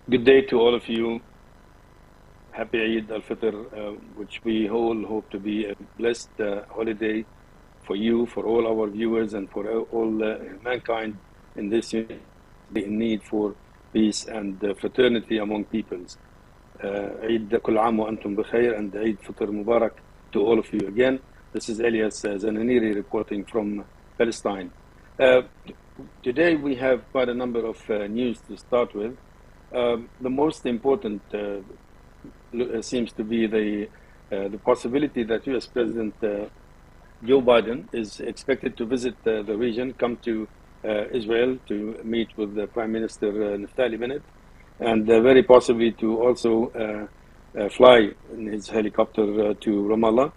Good day to all of you. Happy Eid al-Fitr, which we all hope to be a blessed holiday for you, for all our viewers, and for all mankind in this in need for peace and fraternity among peoples. Eid kul aam wa antum bikhair, and Eid Fitr Mubarak to all of you again. This is Elias Zananiri reporting from Palestine. Today we have quite a number of news to start with. The most important seems to be the possibility that U.S. President Joe Biden is expected to visit the region, come to Israel to meet with the Prime Minister Naftali Bennett, and very possibly to also fly in his helicopter to Ramallah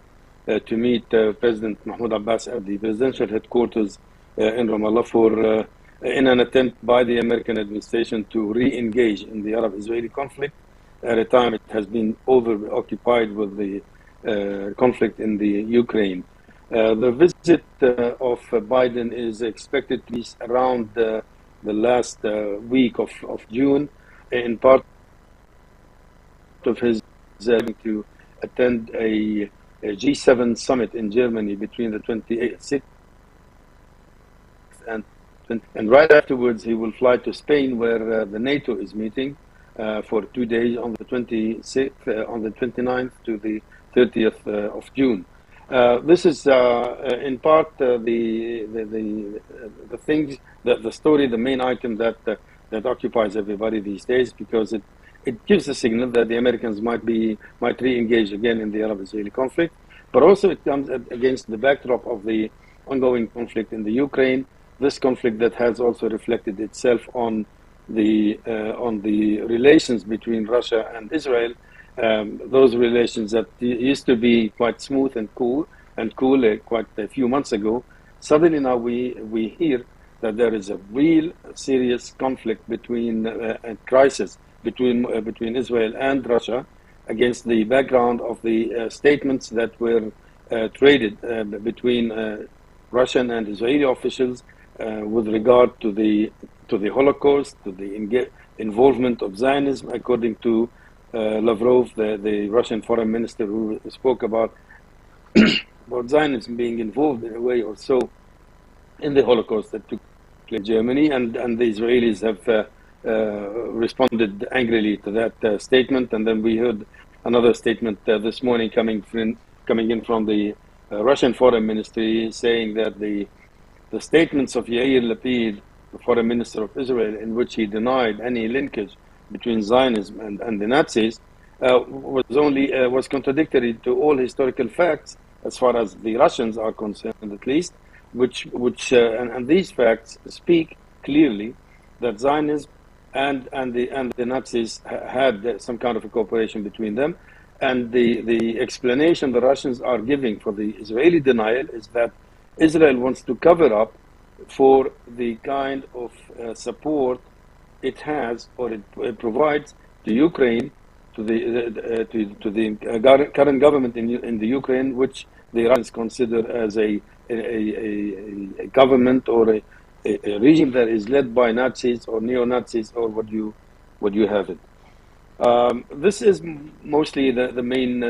to meet President Mahmoud Abbas at the presidential headquarters in Ramallah for in an attempt by the American administration to re-engage in the Arab-Israeli conflict at a time it has been over-occupied with the conflict in the Ukraine. The visit of Biden is expected to be around the last week of June, in part of his to attend a G7 summit in Germany between the 26th and right afterwards he will fly to Spain, where the NATO is meeting for 2 days on the 26th, on the 29th to the 30th of June. This is in part the things, the story, the main item that occupies everybody these days, because it gives a signal that the Americans might re-engage again in the Arab-Israeli conflict, but also it comes against the backdrop of the ongoing conflict in the Ukraine. This conflict that has also reflected itself on the relations between Russia and Israel. Those relations that used to be quite smooth and cool quite a few months ago, suddenly now we hear that there is a real serious conflict between crisis between Israel and Russia, against the background of the statements that were traded between Russian and Israeli officials with regard to the Holocaust, to the involvement of Zionism, according to Lavrov, the Russian foreign minister, who spoke about Zionism being involved in a way or so in the Holocaust that took place in Germany, and the Israelis have responded angrily to that statement. And then we heard another statement this morning coming in from the Russian foreign ministry, saying that the statements of Yair Lapid, the foreign minister of Israel, in which he denied any linkage between Zionism and the Nazis, was contradictory to all historical facts, as far as the Russians are concerned, at least. And these facts speak clearly that Zionism and the Nazis had some kind of a cooperation between them. And the explanation the Russians are giving for the Israeli denial is that Israel wants to cover up for the kind of support it has, or it provides to Ukraine, to the current government in the Ukraine, which the Russians consider as a government or a regime that is led by Nazis or neo-Nazis, or what you have it. This is mostly the main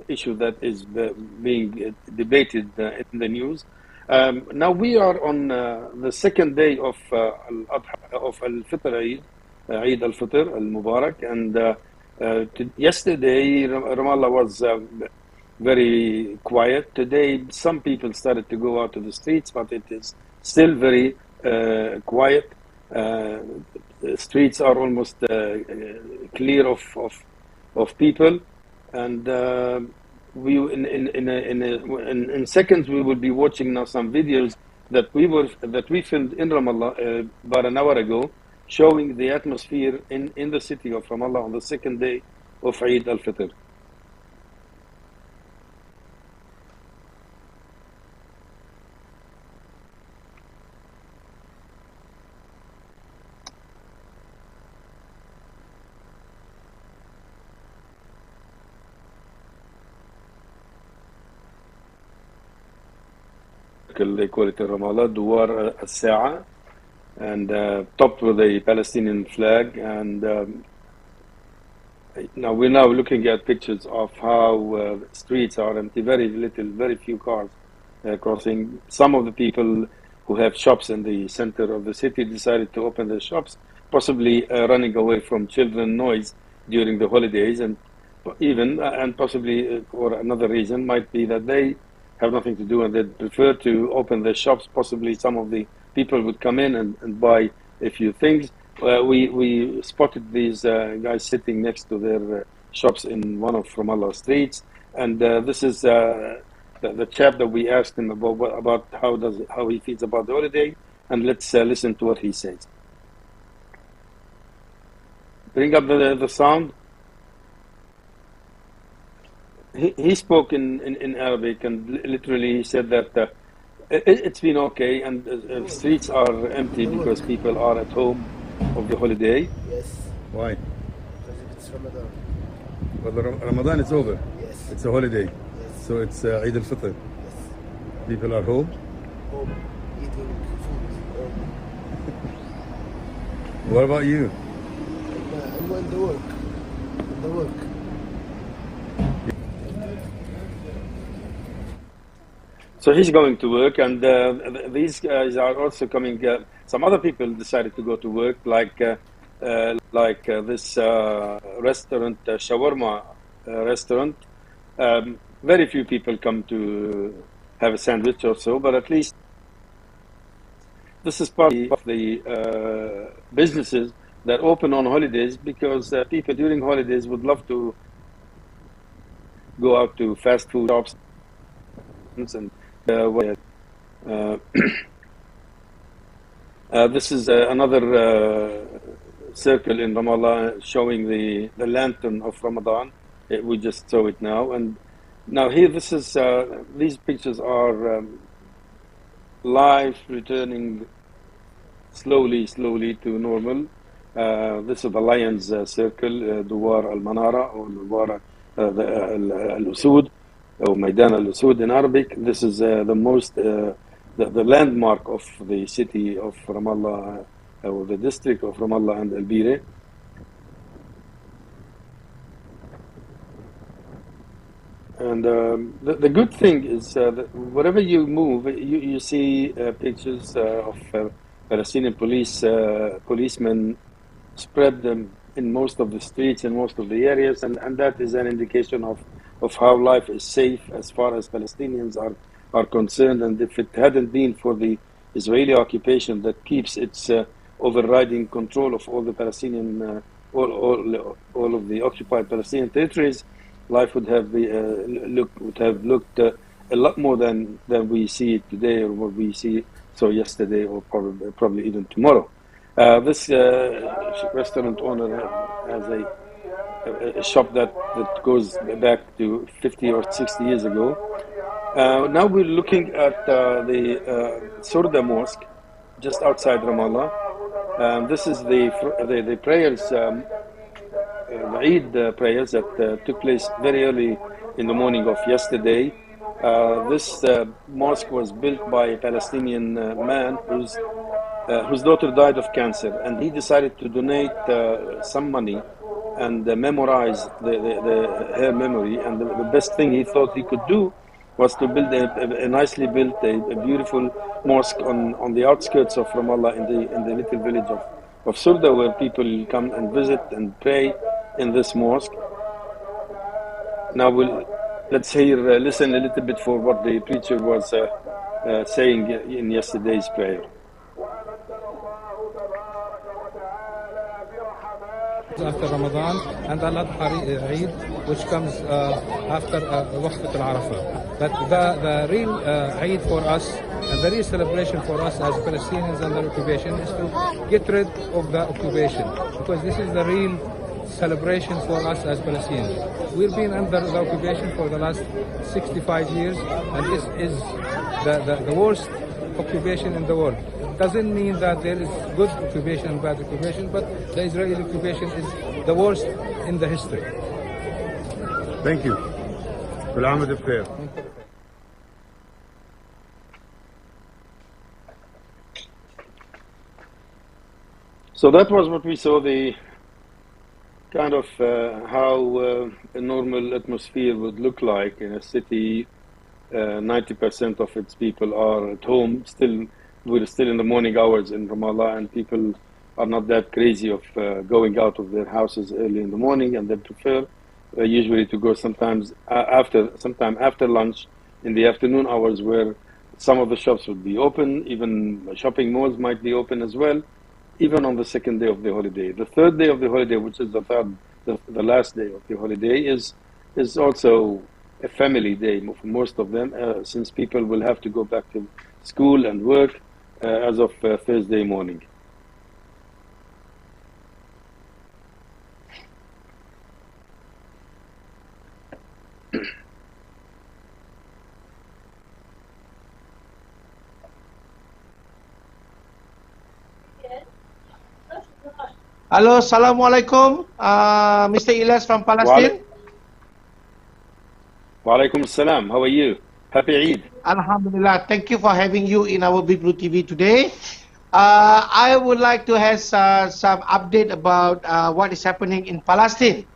issue that is being debated in the news. Now we are on the second day of Al-Fitr Eid, Eid al-Fitr al-Mubarak, and yesterday Ramallah was very quiet. Today some people started to go out to the streets, but it is still very quiet. Streets are almost clear of people, and in seconds we will be watching now some videos that we filmed in Ramallah about an hour ago, showing the atmosphere in the city of Ramallah on the second day of Eid al-Fitr. They call it in Ramallah, Duwar al-Sa'a, and topped with a Palestinian flag. And Now we're now looking at pictures of how streets are empty, very little, very few cars crossing. Some of the people who have shops in the center of the city decided to open their shops, possibly running away from children noise during the holidays, and even and possibly or another reason might be that they have nothing to do and they prefer to open their shops. Possibly some of the people would come in and buy a few things. We spotted these guys sitting next to their shops in one of Ramallah streets, and this is the chap that we asked him about how he feels about the holiday, and let's listen to what he says. Bring up the sound. He spoke in Arabic and literally said that it's been okay and streets are empty because people are at home of the holiday. Yes, Why? because it's Ramadan. Well, Ramadan is over. Yes. It's a holiday. Yes. So it's Eid al-Fitr. Yes. People are home. Home, eating food. Home. What about you? I'm on the work. On the work. So he's going to work, and these guys are also coming. Some other people decided to go to work, like this restaurant, shawarma restaurant. Very few people come to have a sandwich or so, but at least this is part of the businesses that open on holidays, because people during holidays would love to go out to fast food shops and this is another circle in Ramallah showing the lantern of Ramadan. We just saw it now, and now here this is these pictures are life returning slowly to normal. This is the Lions Circle, Duwar al-Manara or Duwar al-Usud, or Maidan al-Usud in Arabic. This is the most the landmark of the city of Ramallah, or the district of Ramallah and Al-Bire. And the good thing is that wherever you move, you see pictures of Palestinian policemen spread them in most of the streets in most of the areas, and that is an indication of how life is safe as far as Palestinians are concerned. And if it hadn't been for the Israeli occupation that keeps its overriding control of all the Palestinian, all of the occupied Palestinian territories, life would have looked a lot more than we see it today, or what we saw yesterday, or probably even tomorrow. This restaurant owner has a shop that goes back to 50 or 60 years ago. Now we're looking at the Surda Mosque, just outside Ramallah. This is the prayers, the Eid prayers that took place very early in the morning of yesterday. This mosque was built by a Palestinian man whose daughter died of cancer, and he decided to donate some money and memorize her memory. And the best thing he thought he could do was to build a nicely built, a beautiful mosque on the outskirts of Ramallah, in the little village of Surda, where people come and visit and pray in this mosque. Now let's listen a little bit for what the preacher was saying in yesterday's prayer. After Ramadan and Al-Adha Eid, which comes after Waqt al-Arafah. But the real Eid for us, and the real celebration for us as Palestinians under occupation, is to get rid of the occupation, because this is the real celebration for us as Palestinians. We've been under the occupation for the last 65 years, and this is the worst occupation in the world. It doesn't mean that there is good occupation and bad occupation, but the Israeli occupation is the worst in the history. Thank you. كل عام وانتم بخير. So that was what we saw, the kind of how a normal atmosphere would look like in a city. 90% of its people are at home. Still, we're still in the morning hours in Ramallah, and people are not that crazy of going out of their houses early in the morning, and they prefer usually to go sometime after lunch in the afternoon hours, where some of the shops would be open. Even shopping malls might be open as well, even on the second day of the holiday. The third day of the holiday, which is the last day of the holiday, is also a family day for most of them, since people will have to go back to school and work as of Thursday morning. Hello, Assalamualaikum, Mr. Ilyas from Palestine. Wa alaikum assalam. How are you? Happy Eid. Alhamdulillah. Thank you for having you in our Big Blue TV today. I would like to have some update about what is happening in Palestine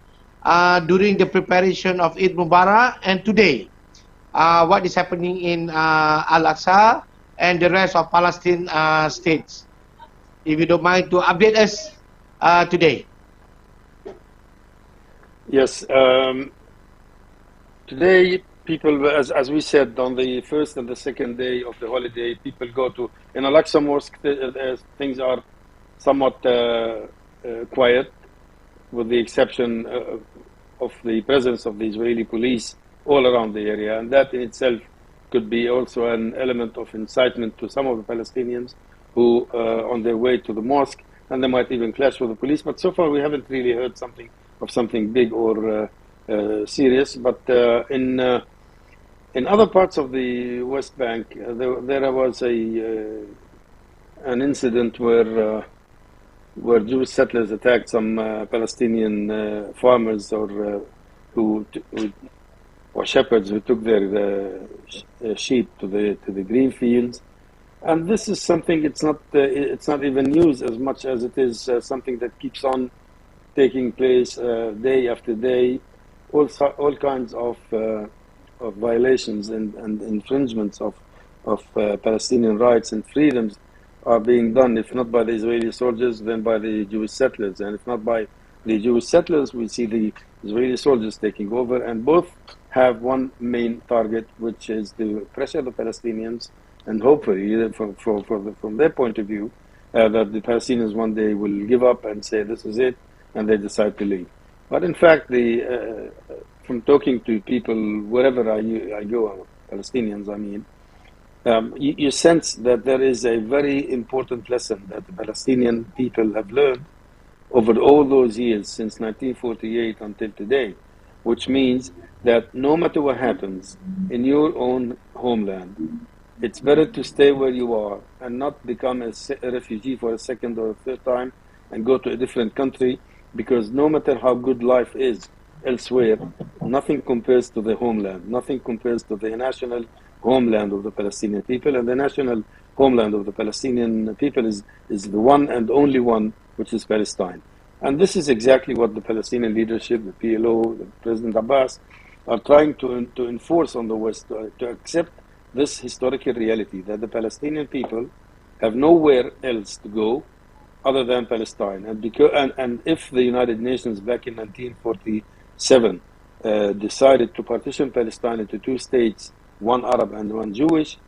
during the preparation of Eid Mubarak and today. What is happening in Al-Aqsa and the rest of Palestine states. If you don't mind to update us today. Yes. Today, people, as we said, on the first and the second day of the holiday, people go to, in Al-Aqsa Mosque, things are somewhat quiet, with the exception of the presence of the Israeli police all around the area. And that in itself could be also an element of incitement to some of the Palestinians who on their way to the mosque, and they might even clash with the police. But so far, we haven't really heard something big or serious. But in other parts of the West Bank, there was an incident where Jewish settlers attacked some Palestinian farmers or shepherds who took their sheep to the green fields. And this is something, it's not even news as much as it is something that keeps on taking place day after day. All kinds of violations and infringements of Palestinian rights and freedoms are being done, if not by the Israeli soldiers, then by the Jewish settlers. And if not by the Jewish settlers, we see the Israeli soldiers taking over, and both have one main target, which is to pressure the Palestinians, and hopefully, from their point of view, that the Palestinians one day will give up and say this is it, and they decide to leave. But in fact, from talking to people wherever I go, Palestinians, I mean, you sense that there is a very important lesson that the Palestinian people have learned over all those years, since 1948 until today, which means that no matter what happens in your own homeland, it's better to stay where you are and not become a refugee for a second or a third time and go to a different country, because no matter how good life is elsewhere, nothing compares to the homeland, nothing compares to the national homeland of the Palestinian people. And the national homeland of the Palestinian people is the one and only one, which is Palestine. And this is exactly what the Palestinian leadership, the PLO, the President Abbas, are trying to enforce on the West, to accept this historical reality that the Palestinian people have nowhere else to go other than Palestine. And if the United Nations back in 1947 decided to partition Palestine into two states, one Arab and one Jewish,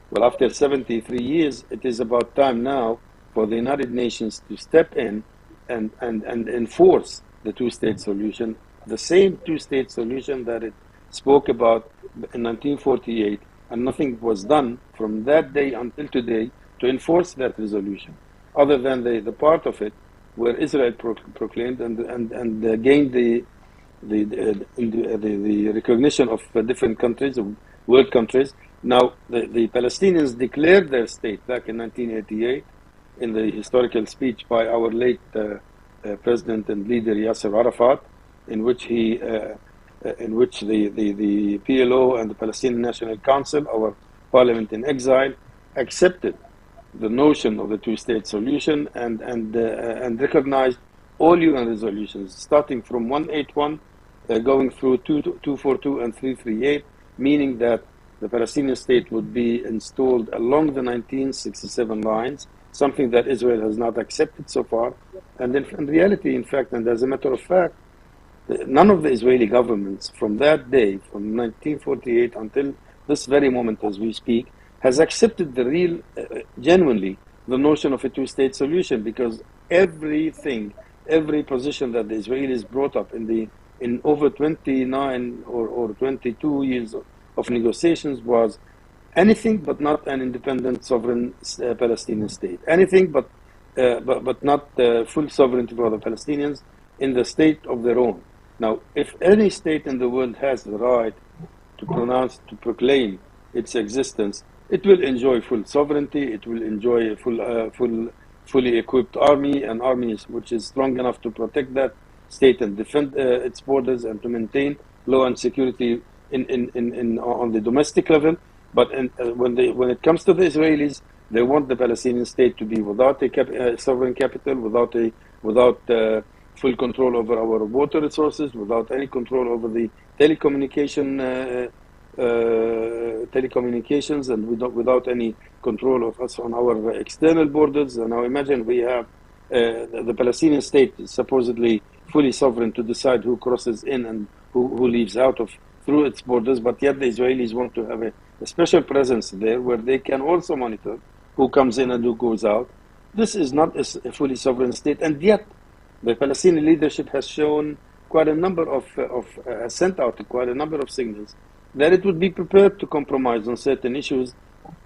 well, after 73 years, it is about time now for the United Nations to step in and enforce the two-state solution, the same two-state solution that it spoke about in 1948, and nothing was done from that day until today to enforce that resolution, other than the part of it where Israel proclaimed and gained the recognition of different countries, world countries. Now, the Palestinians declared their state back in 1988 in the historical speech by our late president and leader Yasser Arafat, in which the PLO and the Palestinian National Council, our parliament in exile, accepted the notion of the two-state solution and recognized all UN resolutions, starting from 181, going through 242 and 338, meaning that the Palestinian state would be installed along the 1967 lines, something that Israel has not accepted so far. And in reality, in fact, and as a matter of fact, none of the Israeli governments from that day, from 1948 until this very moment as we speak, has accepted the real, genuinely, the notion of a two-state solution, because every position that the Israelis brought up in over 29 or 22 years of negotiations was anything but not an independent sovereign Palestinian state. Anything but not full sovereignty for the Palestinians in the state of their own. Now, if any state in the world has the right to proclaim its existence, it will enjoy full sovereignty. It will enjoy a fully equipped army, an army which is strong enough to protect that state and defend its borders and to maintain law and security on the domestic level. But when it comes to the Israelis, they want the Palestinian state to be without a sovereign capital, without full control over our water resources, without any control over the telecommunications, and without any control of us on our external borders. And now imagine we have the Palestinian state is supposedly fully sovereign to decide who crosses in and who leaves out of through its borders, but yet the Israelis want to have a special presence there where they can also monitor who comes in and who goes out. This is not a fully sovereign state, and yet the Palestinian leadership has shown quite a number sent out quite a number of signals that it would be prepared to compromise on certain issues,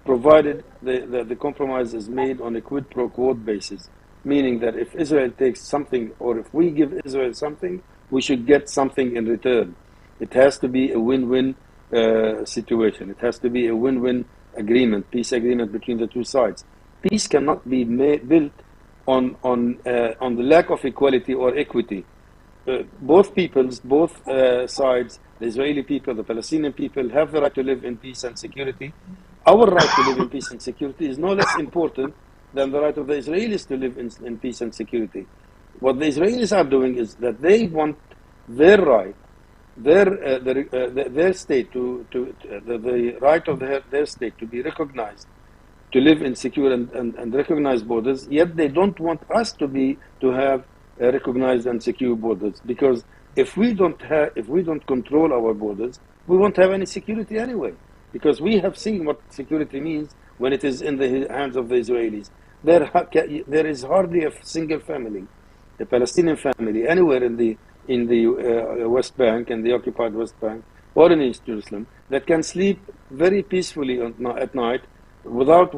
provided the compromise is made on a quid pro quo basis, meaning that if Israel takes something, or if we give Israel something, we should get something in return. It has to be a win-win situation. It has to be a win-win agreement, peace agreement between the two sides. Peace cannot be built on the lack of equality or equity. Both sides, the Israeli people, the Palestinian people, have the right to live in peace and security. Our right to live in peace and security is no less important than the right of the Israelis to live in peace and security. What the Israelis are doing is that they want their right, their state the right of their state to be recognized, to live in secure and recognized borders. Yet they don't want us to have recognized and secure borders, because if we don't control our borders, we won't have any security anyway. Because we have seen what security means when it is in the hands of the Israelis. There is hardly a single family, a Palestinian family, anywhere in the West Bank and the occupied West Bank or in East Jerusalem that can sleep very peacefully at night without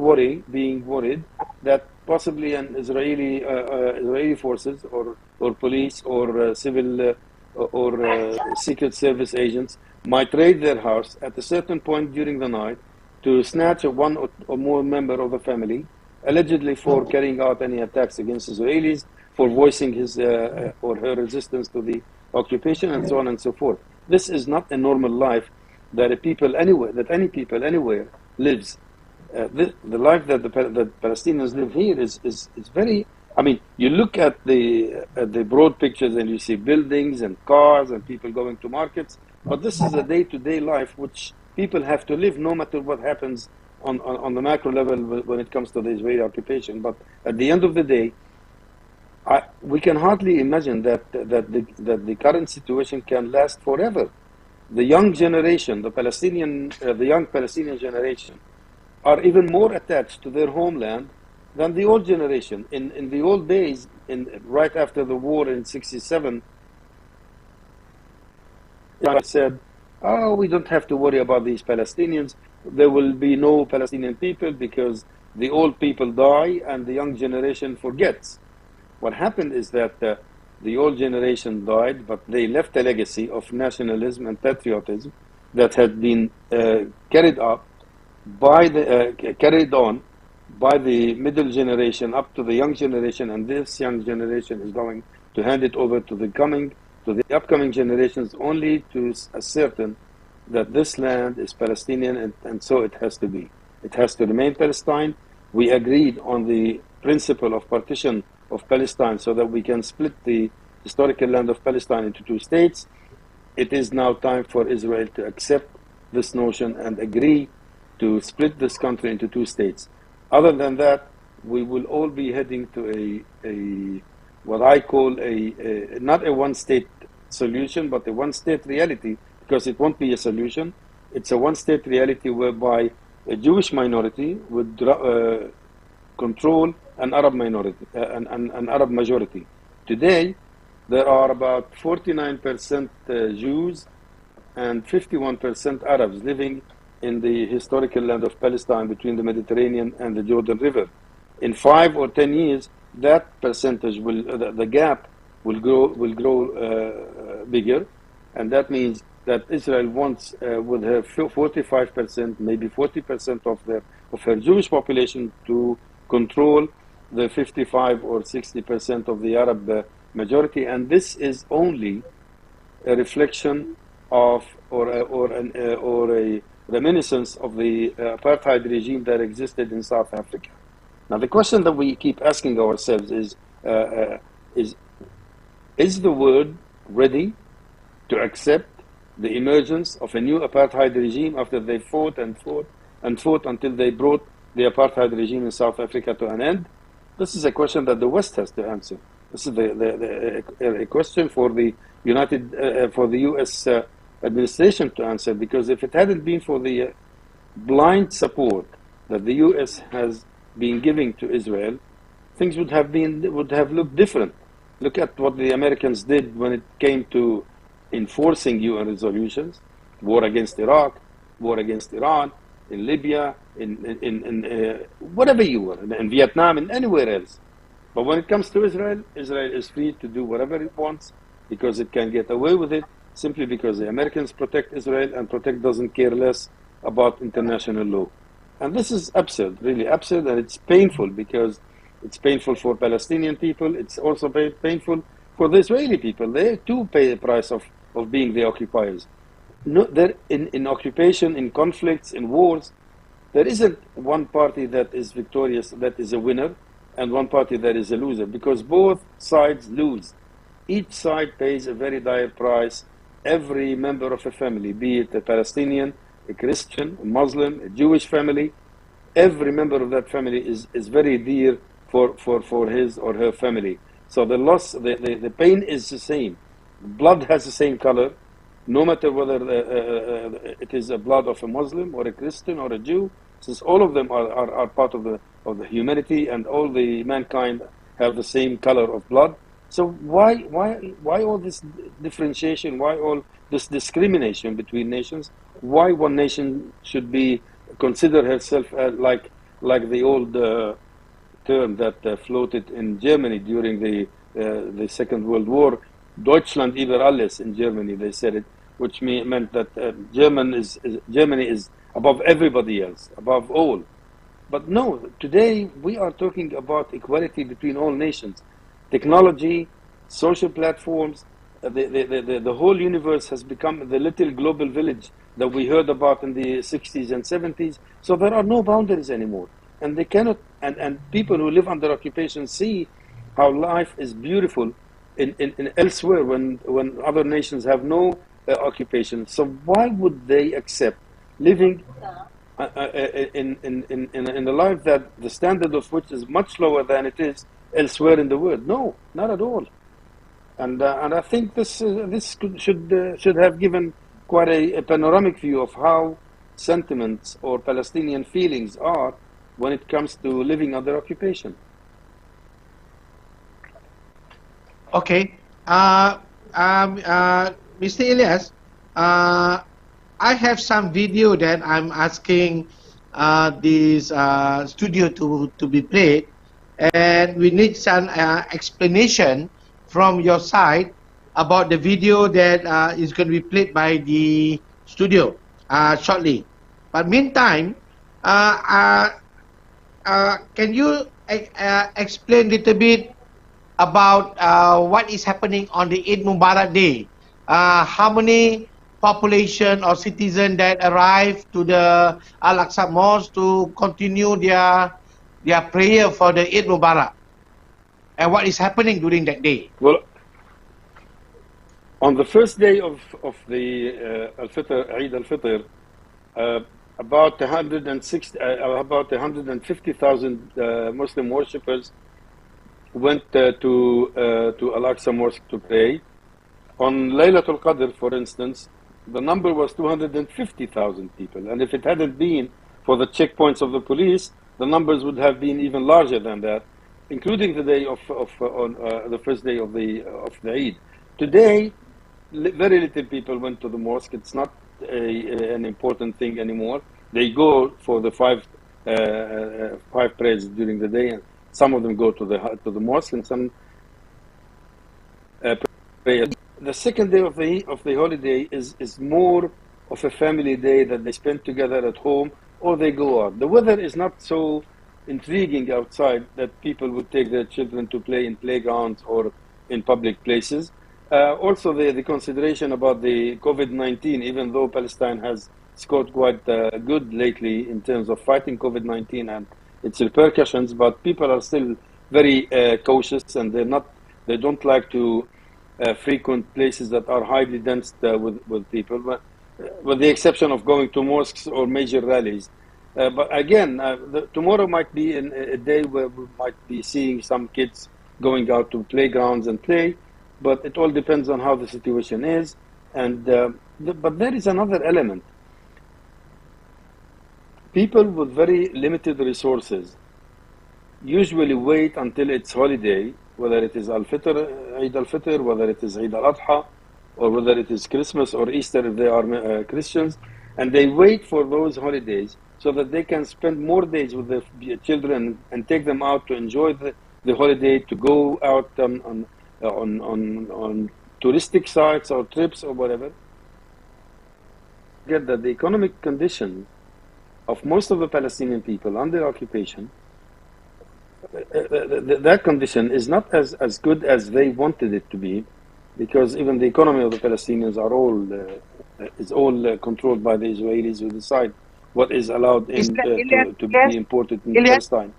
being worried that possibly an Israeli forces or police or civil or secret service agents might raid their house at a certain point during the night to snatch one or more member of the family, allegedly for carrying out any attacks against Israelis, for voicing his or her resistance to the occupation, and so on and so forth. This is not a normal life that any people anywhere lives. The life that the Palestinians live here is very. I mean, you look at the broad pictures and you see buildings and cars and people going to markets, but this is a day-to-day life which people have to live, no matter what happens on the macro level when it comes to the Israeli occupation. But at the end of the day, we can hardly imagine that the current situation can last forever. The young generation, the young Palestinian generation, are even more attached to their homeland than the old generation. In the old days, right after the war in '67, I said, "Oh, we don't have to worry about these Palestinians. There will be no Palestinian people because the old people die and the young generation forgets." What happened is that the old generation died, but they left a legacy of nationalism and patriotism that had been carried on by the middle generation up to the young generation, and this young generation is going to hand it over to the upcoming generations, only to ascertain that this land is Palestinian, and so it has to be. It has to remain Palestine. We agreed on the principle of partition of Palestine so that we can split the historical land of Palestine into two states. It is now time for Israel to accept this notion and agree to split this country into two states. Other than that, we will all be heading to a what I call not a one-state solution, but a one-state reality, because it won't be a solution. It's a one-state reality whereby a Jewish minority would control an Arab minority, an Arab majority. Today, there are about 49% Jews and 51% Arabs living in the historical land of Palestine between the Mediterranean and the Jordan River. In 5 or 10 years, that percentage will, the gap will grow bigger, and that means that Israel wants, with her 45%, maybe 40% of her Jewish population, to control the 55 or 60% of the Arab majority, and this is only a reflection of or a reminiscence of the apartheid regime that existed in South Africa. Now, the question that we keep asking ourselves is the world ready to accept the emergence of a new apartheid regime after they fought and fought and fought until they brought the apartheid regime in South Africa to an end? This is a question that the West has to answer. This is a question for the U.S. administration to answer, because if it hadn't been for the blind support that the U.S. has been giving to Israel, things would have looked different. Look at what the Americans did when it came to enforcing UN resolutions: war against Iraq, war against Iran, in Libya, in whatever you were, in Vietnam, and anywhere else. But when it comes to Israel, Israel is free to do whatever it wants because it can get away with it, simply because the Americans protect Israel, and doesn't care less about international law. And this is absurd, really absurd, and it's painful, because it's painful for Palestinian people. It's also painful for the Israeli people. They too pay the price of being the occupiers. No, in occupation, in conflicts, in wars, there isn't one party that is victorious, that is a winner, and one party that is a loser, because both sides lose. Each side pays a very dire price. Every member of a family, be it a Palestinian, a Christian, a Muslim, a Jewish family, every member of that family is very dear for his or her family. So the loss, the pain is the same. Blood has the same color, no matter whether it is a blood of a Muslim or a Christian or a Jew, since all of them are part of the humanity, and all the mankind have the same color of blood. So why all this differentiation? Why all this discrimination between nations? Why one nation should be consider herself like the old term that floated in Germany during the Second World War, Deutschland über alles in Germany, they said it, which meant that Germany is above everybody else, above all. But no, today we are talking about equality between all nations. Technology, social platforms, the whole universe has become the little global village that we heard about in the 60s and 70s. So there are no boundaries anymore. And they cannot, and people who live under occupation see how life is beautiful in elsewhere when other nations have no occupation. So why would they accept living in a life that the standard of which is much lower than it is elsewhere in the world? No, not at all. And I think this should have given quite a panoramic view of how sentiments or Palestinian feelings are when it comes to living under occupation. Okay, Mr. Ilyas, I have some video that I'm asking this studio to be played, and we need some explanation from your side about the video that is going to be played by the studio shortly. But meantime, can you explain a little bit about what is happening on the Eid Mubarak day? How many population or citizen that arrive to the Al-Aqsa Mosque to continue their prayer for the Eid Mubarak? and what is happening during that day? Well, on the first day of the Al-Fitr, Eid al-Fitr, about 150,000 Muslim worshippers went to Al-Aqsa Mosque to pray. On Laylatul Qadr, for instance, the number was 250,000 people, and if it hadn't been for the checkpoints of the police, the numbers would have been even larger than that, including the day the first day of the Eid. Today, very little people went to the mosque. It's not an important thing anymore. They go for the five prayers during the day, and some of them go to the mosque, and some pray. The second day of the holiday is more of a family day that they spend together at home, or they go out. The weather is not so intriguing outside that people would take their children to play in playgrounds or in public places. Also, the consideration about the COVID-19, even though Palestine has scored quite good lately in terms of fighting COVID-19 and its repercussions, but people are still very cautious, and they don't like to frequent places that are highly dense with people, with the exception of going to mosques or major rallies. But again, tomorrow might be a day where we might be seeing some kids going out to playgrounds and play, but it all depends on how the situation is. And but there is another element. People with very limited resources usually wait until it's holiday, whether it is Al-Fitr, Eid al-Fitr, whether it is Eid al-Adha, or whether it is Christmas or Easter if they are Christians, and they wait for those holidays so that they can spend more days with their children and take them out to enjoy the holiday, to go out on touristic sites or trips or whatever. Get that the economic condition of most of the Palestinian people under occupation, that condition is not as good as they wanted it to be, because even the economy of the Palestinians is all controlled by the Israelis, who decide what is allowed to be imported in Palestine.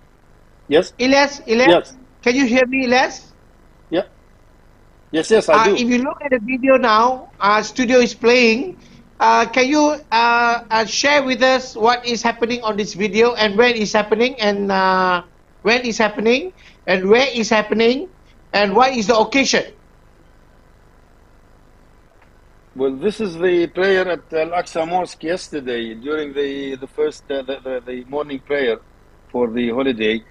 Yes? Ilyas, Yes. Can you hear me, Ilyas? Yeah. Yes, I do. If you look at the video now, studio is playing. Can you share with us what is happening on this video, and when is happening, and when is happening, and where is happening, and what is the occasion? Well, this is the prayer at Al-Aqsa Mosque yesterday during the first the morning prayer for the holiday.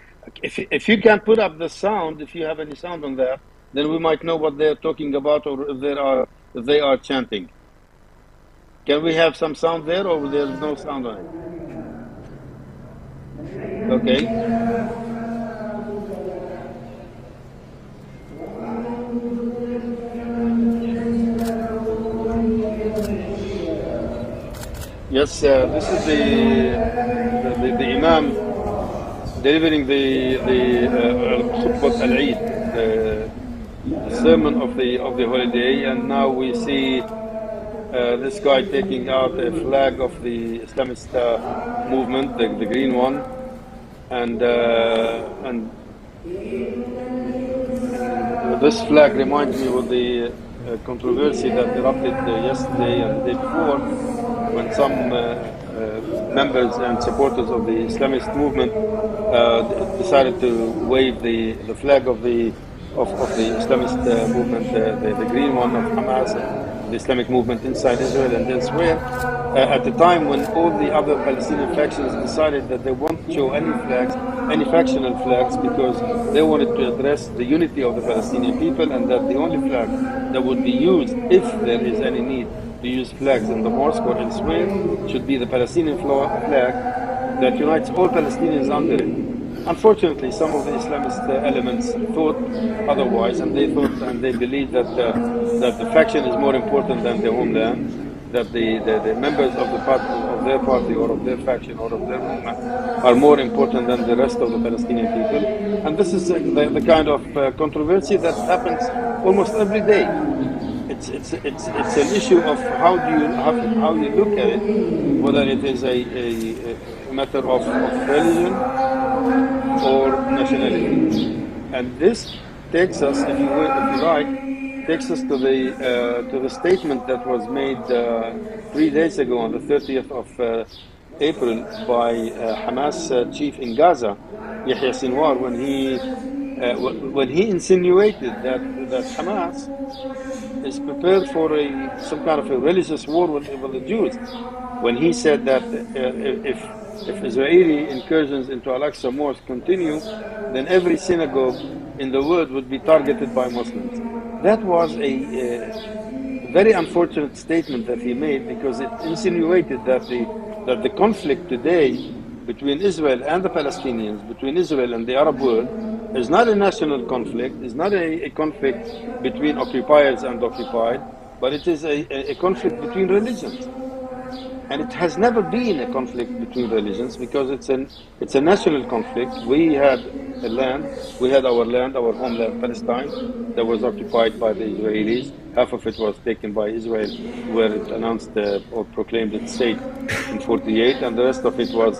If you can put up the sound, if you have any sound on that, then we might know what they're talking about, or if they are chanting. Can we have some sound there, or there's no sound on it? Okay. Yes, this is the Imam delivering the Khutbah al-Eid, the sermon of the holiday, and now we see this guy taking out a flag of the Islamist movement, the green one, and this flag reminds me of the controversy that erupted yesterday and the day before, when some members and supporters of the Islamist movement decided to wave the flag of the Islamist movement, the green one of Hamas, the Islamic movement inside Israel and elsewhere, at the time when all the other Palestinian factions decided that they won't show any flags, any factional flags, because they wanted to address the unity of the Palestinian people, and that the only flag that would be used, if there is any need to use flags in the mosque or elsewhere, should be the Palestinian flag that unites all Palestinians under it. Unfortunately, some of the Islamist elements thought otherwise, and they thought and they believed that the faction is more important than the homeland, that the members of their party or of their faction or of their movement are more important than the rest of the Palestinian people. And this is the kind of controversy that happens almost every day. It's an issue of how you look at it, whether it is a matter of religion or nationality. And this takes us, if you like, takes us to the statement that was made 3 days ago on the 30th of April by Hamas chief in Gaza, Yahya Sinwar, when he insinuated that Hamas is prepared for some kind of a religious war with the Jews, when he said that if Israeli incursions into Al-Aqsa Mosque continue, then every synagogue in the world would be targeted by Muslims. That was a very unfortunate statement that he made, because it insinuated that the conflict today between Israel and the Palestinians, between Israel and the Arab world, is not a national conflict, is not a conflict between occupiers and occupied, but it is a conflict between religions. And it has never been a conflict between religions, because it's a national conflict. We had a land, we had our land, our homeland, Palestine, that was occupied by the Israelis. Half of it was taken by Israel, where it announced or proclaimed its state in 48, and the rest of it was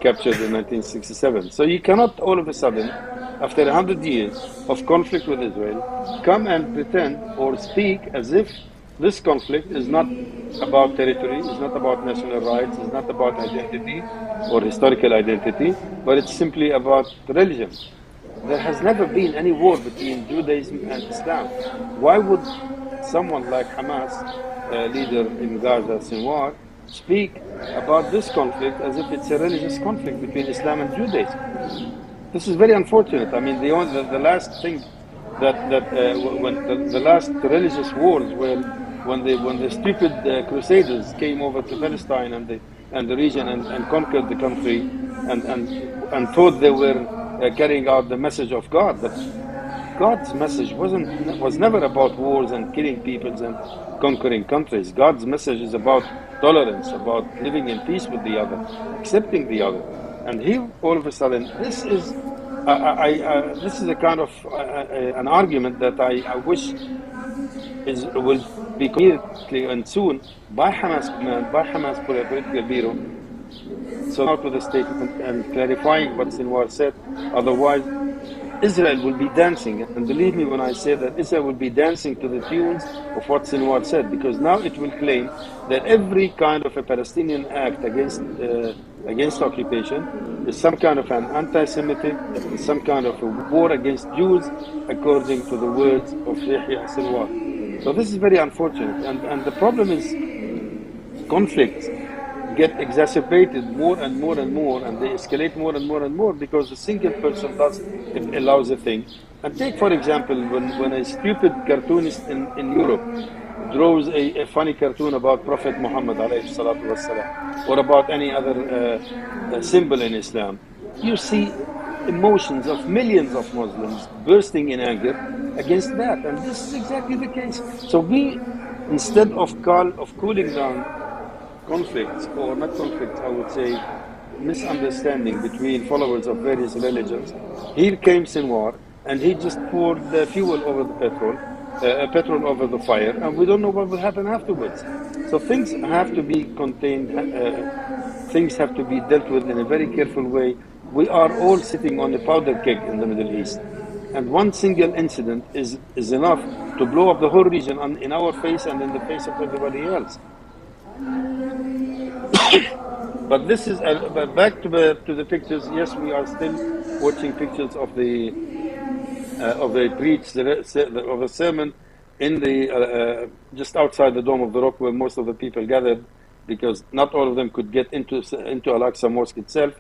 captured in 1967. So you cannot all of a sudden, after 100 years of conflict with Israel, come and pretend or speak as if this conflict is not about territory, is not about national rights, is not about identity or historical identity, but it's simply about religion. There has never been any war between Judaism and Islam. Why would someone like Hamas, leader in Gaza, Sinwar, speak about this conflict as if it's a religious conflict between Islam and Judaism? This is very unfortunate. I mean, the last thing when the last religious wars were when the stupid crusaders came over to Palestine and the region and conquered the country and thought they were carrying out the message of God, but God's message was never about wars and killing peoples and conquering countries. God's message is about tolerance, about living in peace with the other, accepting the other. And here, all of a sudden, this is a kind of an argument that I wish will be immediately and soon by Hamas command, by Hamas political bureau, so out with a statement and clarifying what Sinwar said. Otherwise, Israel will be dancing, and believe me when I say that Israel will be dancing to the tunes of what Sinwar said, because now it will claim that every kind of a Palestinian act against occupation is some kind of an anti-Semitic, some kind of a war against Jews, according to the words of Yahya Sinwar. So this is very unfortunate, and the problem is conflicts get exacerbated more and more and more, and they escalate more and more and more because a single person allows a thing. And take, for example, when a stupid cartoonist in Europe draws a funny cartoon about Prophet Muhammad alayhi salatu wassalam, or about any other symbol in Islam, you see emotions of millions of Muslims bursting in anger against that, and this is exactly the case. So we, instead of cooling down conflicts, or not conflicts, I would say misunderstanding between followers of various religions, here came Sinwar, and he just poured the fuel over the petrol over the fire, and we don't know what will happen afterwards. So things have to be contained, things have to be dealt with in a very careful way. We are all sitting on a powder keg in the Middle East, and one single incident is enough to blow up the whole region in our face and in the face of everybody else. But this is back to the pictures. Yes, we are still watching pictures of the preach of a sermon in the just outside the Dome of the Rock, where most of the people gathered, because not all of them could get into Al-Aqsa Mosque itself,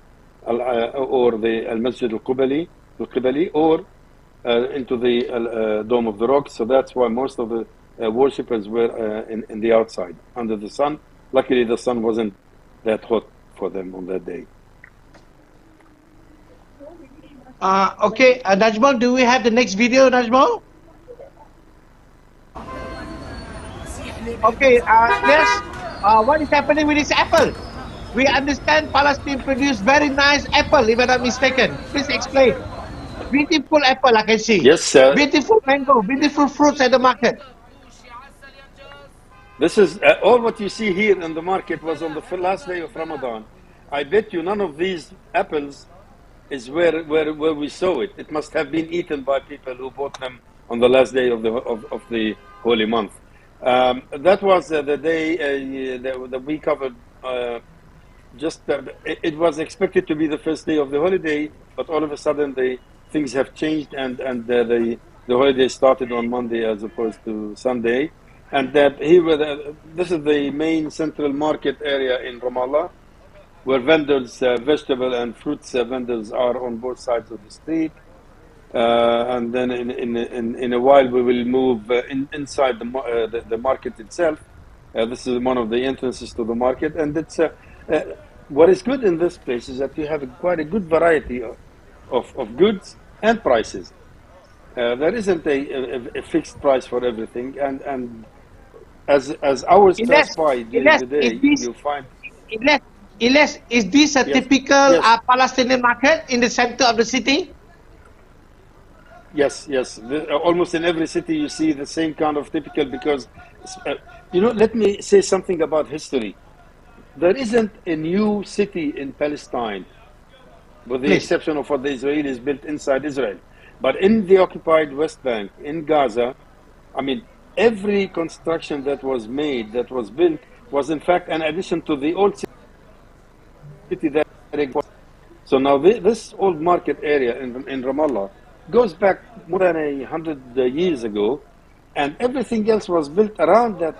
or the Al-Masjid Al-Qibali, or into the Dome of the Rock. So that's why most of the worshippers were in the outside under the sun. Luckily, the sun wasn't that hot for them on that day. Okay, Najmal, do we have the next video, Najmal? Okay, yes. What is happening with this apple? We understand Palestine produced very nice apple, if I'm not mistaken. Please explain. Beautiful apple, I can see. Yes, sir. Beautiful mango, beautiful fruits at the market. This is all what you see here in the market was on the last day of Ramadan. I bet you none of these apples where we saw it. It must have been eaten by people who bought them on the last day of the holy month. That was the day that we covered. It was expected to be the first day of the holiday, but all of a sudden things have changed, and the holiday started on Monday as opposed to Sunday. And this is the main central market area in Ramallah, where vendors, vegetable and fruits vendors, are on both sides of the street. And then in a while we will move inside the market itself. This is one of the entrances to the market, and it's what is good in this place is that you have quite a good variety of goods and prices. There isn't a fixed price for everything, and as hours pass by during the day, you find. Ilyas, is this a Yes, typical yes, Palestinian market in the center of the city? yes, yes. Almost in every city you see the same kind of typical, because let me say something about history. There isn't a new city in Palestine, with the Please. exception of what the Israelis built inside Israel. But in the occupied West Bank, in Gaza, I mean, every construction that was made, that was built, was in fact an addition to the old city that existed. So now this old market area in Ramallah goes back more than 100 years ago, and everything else was built around that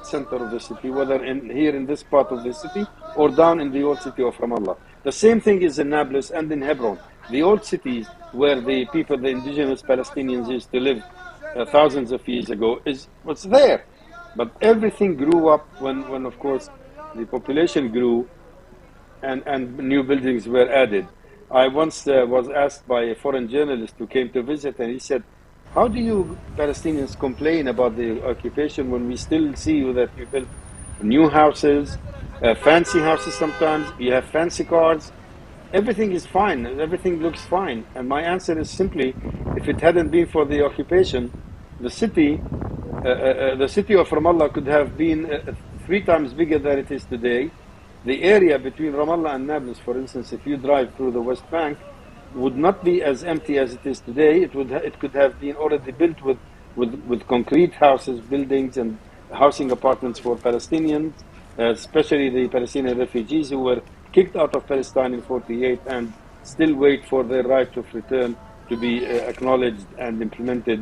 center of the city, whether here in this part of the city or down in the old city of Ramallah. The same thing is in Nablus and in Hebron. The old cities where the people, the indigenous Palestinians, used to live thousands of years ago, was there. But everything grew up when of course the population grew, and new buildings were added. I once was asked by a foreign journalist who came to visit, and he said, "How do you Palestinians complain about the occupation when we still see that you build new houses, fancy houses sometimes, you have fancy cars, everything is fine, everything looks fine?" And my answer is simply, if it hadn't been for the occupation, the city of Ramallah could have been 3 times bigger than it is today. The area between Ramallah and Nablus, for instance, if you drive through the West Bank, would not be as empty as it is today. It could have been already built with concrete houses, buildings, and housing apartments for Palestinians, especially the Palestinian refugees who were kicked out of Palestine in '48 and still wait for their right of return to be acknowledged and implemented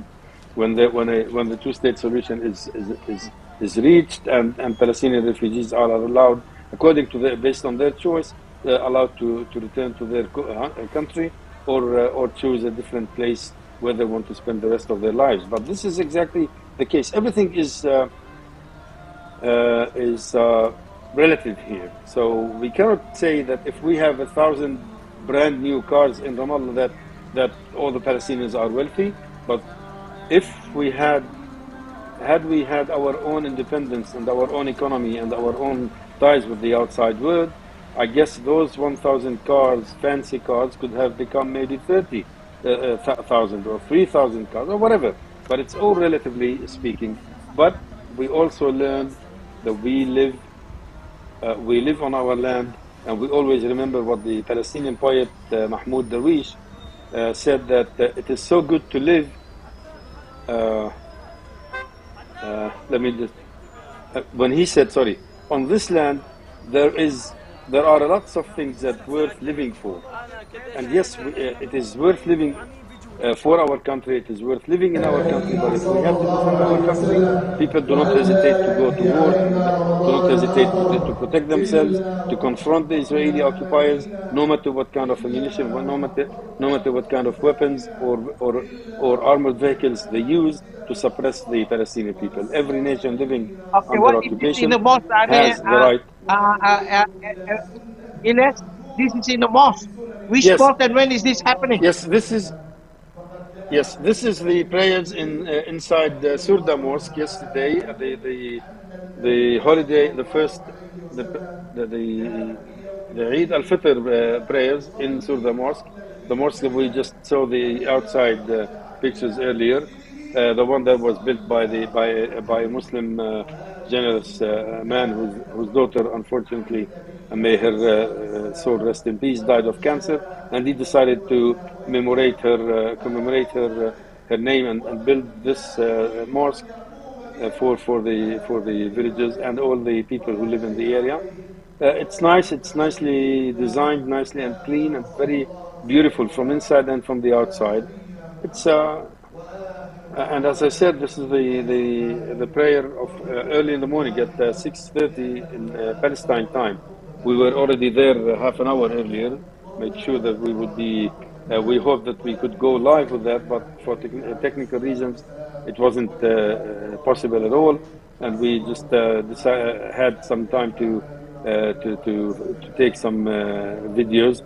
when the two-state solution is reached, and Palestinian refugees are allowed, according to based on their choice, allowed to return to their country, or choose a different place where they want to spend the rest of their lives. But this is exactly the case. Everything is relative here. So we cannot say that if we have 1,000 brand new cars in Ramallah that all the Palestinians are wealthy. But if we had our own independence and our own economy and our own ties with the outside world, I guess those 1,000 cars, fancy cars, could have become maybe 30,000 or 3,000 cars or whatever. But it's all relatively speaking. But we also learned that we live on our land, and we always remember what the Palestinian poet Mahmoud Darwish said, that it is so good to live. Let me just. When he said, sorry, on this land there are lots of things that worth living for, and yes, it is worth living for our country. It is worth living in our country. But if we have to defend our country, people do not hesitate to go to war, do not hesitate to protect themselves, to confront the Israeli occupiers, no matter what kind of ammunition, no matter what kind of weapons or armored vehicles they use to suppress the Palestinian people. Every nation living under occupation has the right. Ilyas, this is in the mosque. Which Yes. spot and when is this happening? Yes, this is the prayers inside the Surda Mosque yesterday. The holiday, the Eid al-Fitr prayers in Surda Mosque, the mosque that we just saw the outside pictures earlier. the one that was built by by a Muslim generous man whose daughter, unfortunately, may her soul rest in peace, died of cancer, and he decided to commemorate her name and build this mosque for the villagers and all the people who live in the area. It's nice. It's nicely designed, nicely and clean, and very beautiful from inside and from the outside. It's and as I said, this is the prayer of early in the morning at 6:30 in Palestine time. We were already there half an hour earlier. Made sure that we would be. We hope that we could go live with that, but for technical reasons, it wasn't possible at all. And we just had some time to take some videos.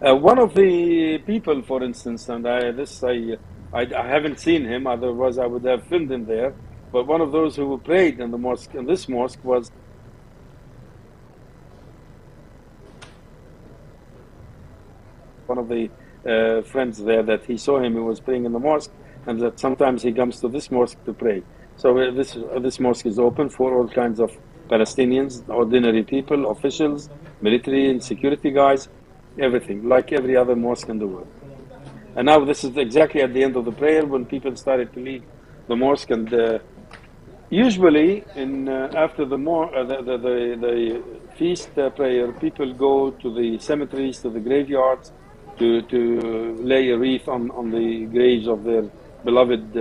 One of the people, for instance, and I haven't seen him, otherwise I would have filmed him there. But one of those who prayed in the mosque, in this mosque, was one of the friends there, that he saw him, he was praying in the mosque, and that sometimes he comes to this mosque to pray. So this mosque is open for all kinds of Palestinians, ordinary people, officials, military and security guys, everything, like every other mosque in the world. And now this is exactly at the end of the prayer when people started to leave the mosque, and usually after the feast prayer, people go to the cemeteries, to the graveyards, to lay a wreath on the graves of their beloved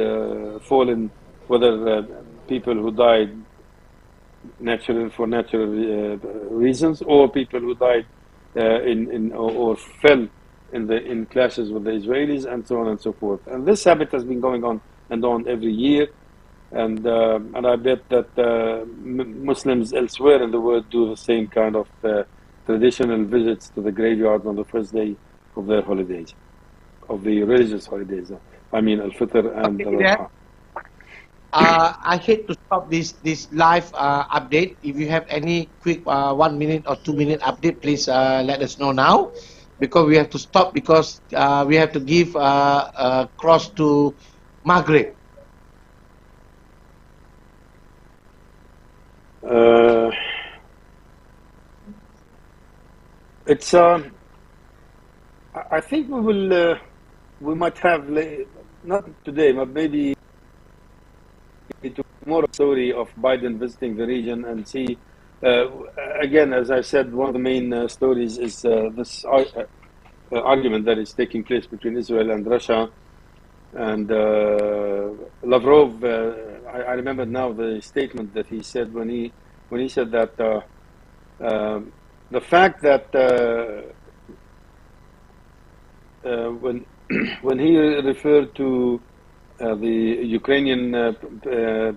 fallen, whether people who died for natural reasons, or people who died or fell in clashes with the Israelis, and so on and so forth. And this habit has been going on and on every year, and I bet that Muslims elsewhere in the world do the same kind of traditional visits to the graveyard on the first day of their holidays, of the religious holidays. I mean, Al-Fitr and Al-Adha. I hate to stop this live update. If you have any quick 1 minute or 2 minute update, please let us know now, because we have to stop, because we have to give cross to Maghrib. It's I think we might have not today, but maybe tomorrow, story of Biden visiting the region and see. Again, as I said, one of the main stories is this argument that is taking place between Israel and Russia. And Lavrov, I remember now the statement that he said when he said that the fact that when he referred to the Ukrainian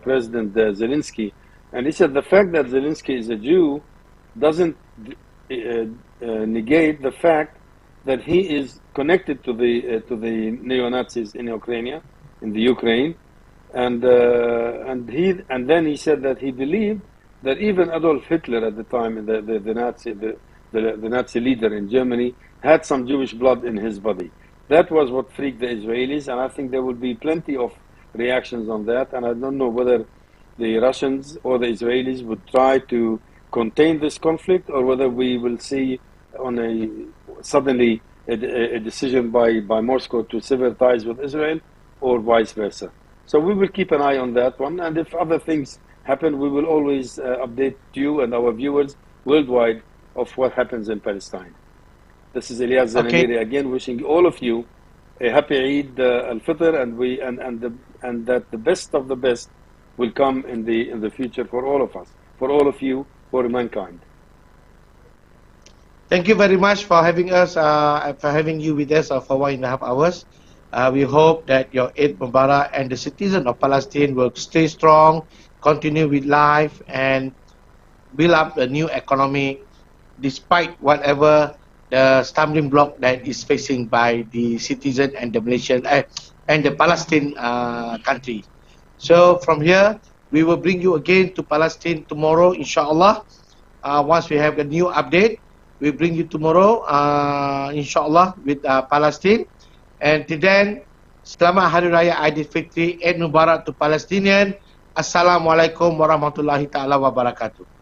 President Zelensky, and he said the fact that Zelensky is a Jew doesn't negate the fact that he is connected to the neo-Nazis in Ukraine, and then he said that he believed that even Adolf Hitler at the time, the Nazi leader in Germany, had some Jewish blood in his body. That was what freaked the Israelis, and I think there will be plenty of reactions on that. And I don't know whether the Russians or the Israelis would try to contain this conflict, or whether we will see suddenly a decision by Moscow to sever ties with Israel, or vice versa. So we will keep an eye on that one, and if other things happen, we will always update you and our viewers worldwide of what happens in Palestine. This is Elias Zanamiri again, wishing all of you a happy Eid al-Fitr, and that the best of the best will come in the future for all of us, for all of you, for mankind. Thank you very much for having us, for having you with us for 1.5 hours. We hope that your Eid Mubarak and the citizens of Palestine will stay strong, continue with life, and build up a new economy despite whatever the stumbling block that is facing by the citizen and the Malaysian and the Palestine country. So from here, we will bring you again to Palestine tomorrow, inshallah. Once we have a new update, we bring you tomorrow, inshallah, with Palestine. And till then, Selamat Hari Raya Aidilfitri, Eid Mubarak to Palestinian. Assalamualaikum warahmatullahi taala wabarakatuh.